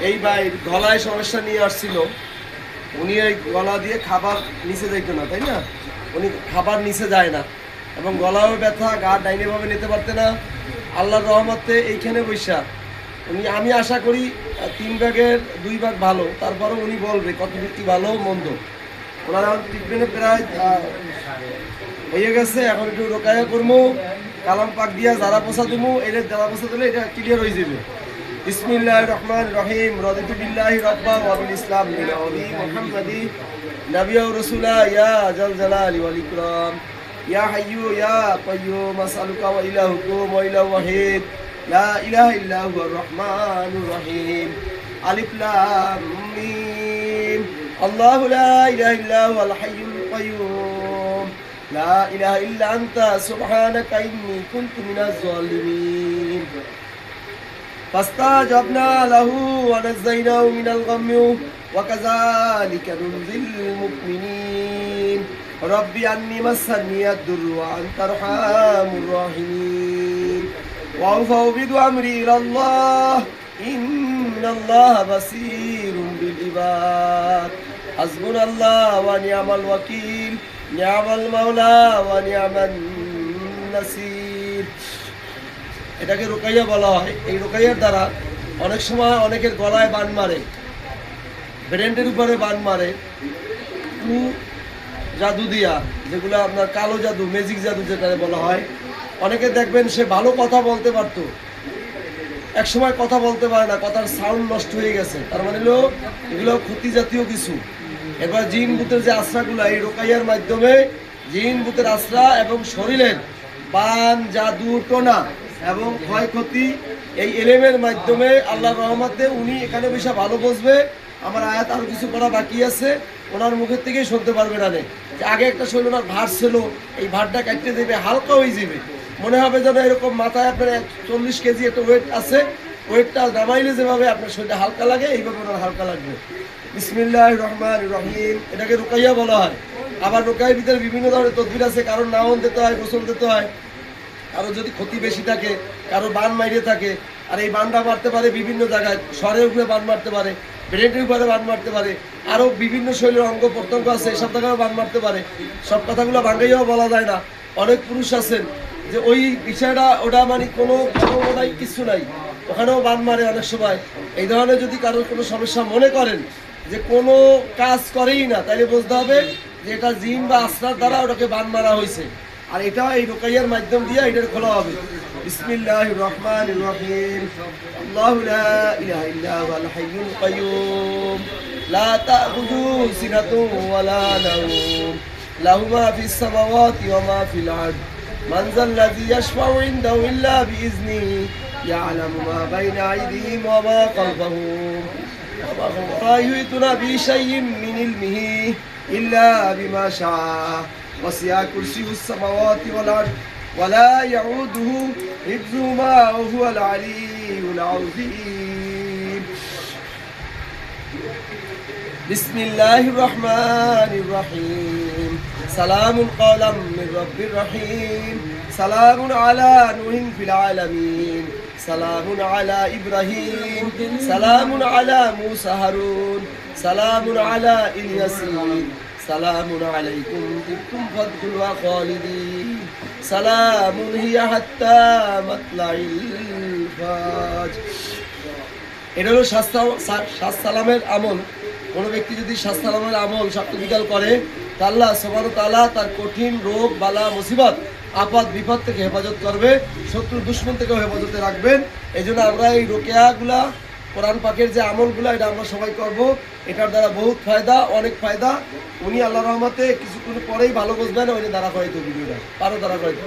এই ভাই গলায় সমস্যা নিয়ে আসছিল। উনি এই গলা দিয়ে খাবার নিচে যাইত না, তাই না? উনি খাবার নিচে যায় না এবং গলাও ব্যথা, গা ডাইনেভাবে নিতে পারতে না। আল্লাহর রহমতে এইখানে বৈশা উনি, আমি আশা করি 3 ভাগের 2 ভাগ ভালো, তারপরে উনি বলবে কতটুকু কি ভালো মন্দ। ওনার ট্রিটমেন্টে প্রায় হয়ে গেছে। এখন একটু রোকায়া করবো, কালাম পাক দিয়া যারা পোষা দেবো, এটা যারা পোষা দিলে এটা ক্লিয়ার হয়ে যাবে। বিসমিল্লাহির রহমানির রহিম। রাদিতু বিল্লাহি রাব্বা ওয়া বিল ইসলাম নবী মুহাম্মাদি নবিয়্যু রাসূলা ইয়া জাল জালালি ওয়াল ইকরাম ইয়া হাইয়্যু ইয়া কাইয়্যুম আসআলুকা ওয়া ইলাহুকুম ওয়া ইলাহু ওয়াহিদ লা ইলাহা ইল্লা হুয়ার রহমানুর রহিম। আলিফ লাম মিম। আল্লাহু লা ইলাহা ইল্লা হুয়াল হাইয়্যুল কাইয়্যুম লা ইলাহা ইল্লা আনতা সুবহানাকা ইন্নী কুনতু মিনাজ জালিমিন। فاستجبنا له ونجيناه من الغم وكذلك ننجي المؤمنين. رب أني مسني الضر وأنت أرحم الراحمين. وأفوض أمري إلى الله إن الله بصير بالعباد. حسبنا الله ونعم الوكيل نعم المولى ونعم النصير. এটাকে রুকাইয়া বলা হয়। এই রুকাইয়ার দ্বারা অনেক সময় অনেকের গলায় বান মারে, ব্রেন্ডের উপরে বান মারে, জাদু দিয়া, যেগুলো আপনার কালো জাদু, ম্যাজিক জাদু যেটা বলা হয়। অনেকে দেখবেন সে ভালো কথা বলতে পারতো, এক সময় কথা বলতে পারে না, কথার সাউন্ড নষ্ট হয়ে গেছে, তার মানে হলো এগুলো ক্ষতি জাতীয় কিছু। এবার জিন ভূতের যে আশ্রাগুলো, এই রোকাইয়ার মাধ্যমে জিন ভূতের আশ্রা এবং শরীরের বান, জাদু, টোনা এবং ক্ষয়ক্ষতি এই এলেমের মাধ্যমে আল্লাহর রহমতে উনি এখানে বসে ভালো বসবে। আমার আয়াত আরও কিছু করা বাকি আছে, ওনার মুখের থেকেই শুনতে পারবে না যে আগে একটা শরীর ওনার ভার ছিল, এই ভারটা কাটতে দেবে, হালকা হয়ে যাবে, মনে হবে যেন এরকম মাথায় আপনার 40 কেজি একটা ওয়েট আছে, ওয়েটটা নামাইলে যেভাবে আপনার শরীরটা হালকা লাগে, এইভাবে ওনার হালকা লাগবে। বিসমিল্লাহির রহমানির রহিম। এটাকে রুকাইয়া বলা হয়। আবার রুকাইয়ের ভিতরে বিভিন্ন ধরনের তদবির আছে। কারোর নাওন দিতে হয়, গোসল দিতে হয়, কারো যদি ক্ষতি বেশি থাকে, কারো বান মাইরে থাকে। আর এই বানটা মারতে পারে বিভিন্ন জায়গায়, স্বরের উপরে বান মারতে পারে, ব্রেনের উপরে বান মারতে পারে, আরও বিভিন্ন শরীরের অঙ্গ প্রত্যঙ্গ আছে, এসব জায়গায় বান মারতে পারে। সব কথাগুলো ভাঙাইয়াও বলা যায় না। অনেক পুরুষ আছেন যে ওই বিষয়টা ওটা মানে কোনো নাই, কিছু নাই, ওখানেও বান মারে অনেক সময়। এই ধরনের যদি কারোর কোনো সমস্যা মনে করেন যে কোনো কাজ করেই না, তাহলে বুঝতে হবে যে এটা জিন বা আশ্রার দ্বারা ওটাকে বান মারা হয়েছে। আর এটা এই রুকাইয়ার মাধ্যম দিয়ে এটার খোলা হবে। বিসমিল্লাহির রহমানির রহিম। আল্লাহু লা ইলাহা ইল্লা হুয়াল হাইয়ুল কাইয়্যুম লা তা'খুযুহু সিনাতুন ওয়া লা নাওম লাহু মা ফিস সামাওয়াতি ওয়া মা ফিল আরদ মান যাল্লাযী ইয়াশফা'ু ইনদাহু ইল্লা বিইজনিহি ইয়া'লামু মা বাইনা আইদিহিম ওয়া মা খালফাহুম ওয়া লা ইউহিতুনা বিশাইইন মিন ইলমিহি ইল্লা বিমা শাআ وسع كرسيه السماوات والأرض ولا يعوده حفظهما وهو العلي العظيم. بسم الله الرحمن الرحيم. سلام قولا من رب رحيم. سلام على نوح في العالمين. سلام على إبراهيم. سلام على موسى هارون. سلام على الياسين. سلام عليكم طبتم فادخلوها خالدين. سلام هي حتى مطلع الفجر. এটা হলো সালামের আমল। কোনো ব্যক্তি যদি সালামের আমল সপ্তাহ করে, তা আল্লাহ সুবহানাহু ওয়া তাআলা তার কঠিন রোগ, বালা, মুসিবত, আপদ, বিপদ থেকে হেফাজত করবে, শত্রু দুশ্মন থেকেও হেফাজতে রাখবেন। এই জন্য আমরা এই রোকেয়াগুলা, কোরআন পাকের যে আমলগুলো, এটা আমরা সবাই করব। এটার দ্বারা বহুত ফায়দা, অনেক ফায়দা। উনি আল্লাহর রহমতে কিছুক্ষণ পরেই ভালো বুঝবেন, ওই দ্বারা করাইতে ভিডিওটা পারো দ্বারা করাইতে।